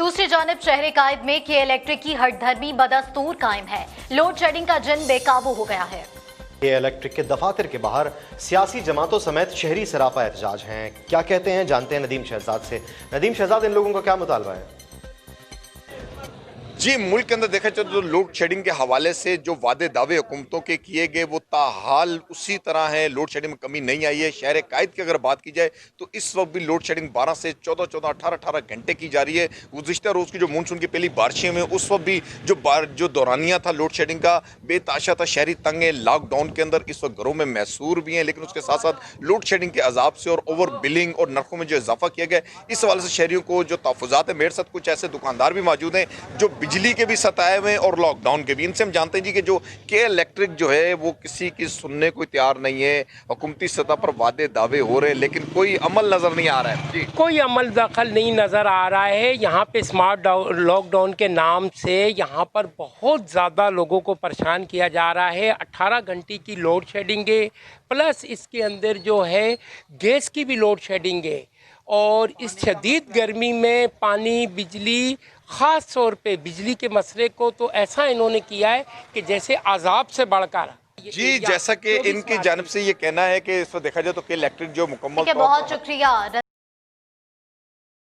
दूसरी जानिब शहर कायद में के इलेक्ट्रिक की हठधर्मी बदस्तूर कायम है। लोड शेडिंग का जिन बेकाबू हो गया है। के इलेक्ट्रिक के दफातर के बाहर सियासी जमातों समेत शहरी सरापा एहतजाज हैं। क्या कहते हैं जानते हैं नदीम शहजाद से। नदीम शहजाद, इन लोगों का क्या मुतालबा है? जी, मुल्क के अंदर देखा जाए तो लोड शेडिंग के हवाले से जो वादे दावे हुकूमतों के किए गए वो ताहाल उसी तरह है। लोड शेडिंग में कमी नहीं आई है। शहर कायद की अगर बात की जाए तो इस वक्त भी लोड शेडिंग 12 से 14, 18 घंटे की जा रही है। गुज़िश्ता रोज़ की जो मानसून की पहली बारिशें में उस वक्त भी जो दौरानिया था लोड शेडिंग का बेताशा था। शहरी तंग है। लॉकडाउन के अंदर इस वक्त घरों में मैसूर भी हैं, लेकिन उसके साथ साथ लोड शेडिंग के अजाब से और ओवर बिलिंग और नरखों में जो इजाफा किया गया इस हवाले से शहरियों को जो तहफ़्फ़ुज़ात है। मेरे साथ कुछ ऐसे दुकानदार भी मौजूद हैं जो बिजली के भी सताए हुए और लॉकडाउन के भी। इनसे हम जानते हैं जी कि जो के इलेक्ट्रिक जो है वो किसी की सुनने को तैयार नहीं है। हुकूमती सतह पर वादे दावे हो रहे हैं लेकिन कोई अमल नजर नहीं आ रहा है। जी, कोई अमल दखल नहीं नज़र आ रहा है। यहाँ पे स्मार्ट लॉकडाउन के नाम से यहाँ पर बहुत ज़्यादा लोगों को परेशान किया जा रहा है। 18 घंटे की लोड शेडिंग है, प्लस इसके अंदर जो है गैस की भी लोड शेडिंग है। और इस शदीद गर्मी में पानी, बिजली, ख़ास तौर पे बिजली के मसले को तो ऐसा इन्होंने किया है कि जैसे अजाब से बढ़कर। जी, जैसा कि इनकी जानिब से ये कहना है कि इस पर देखा जाए तो कि इलेक्ट्रिक जो मुकम्मल बहुत शुक्रिया।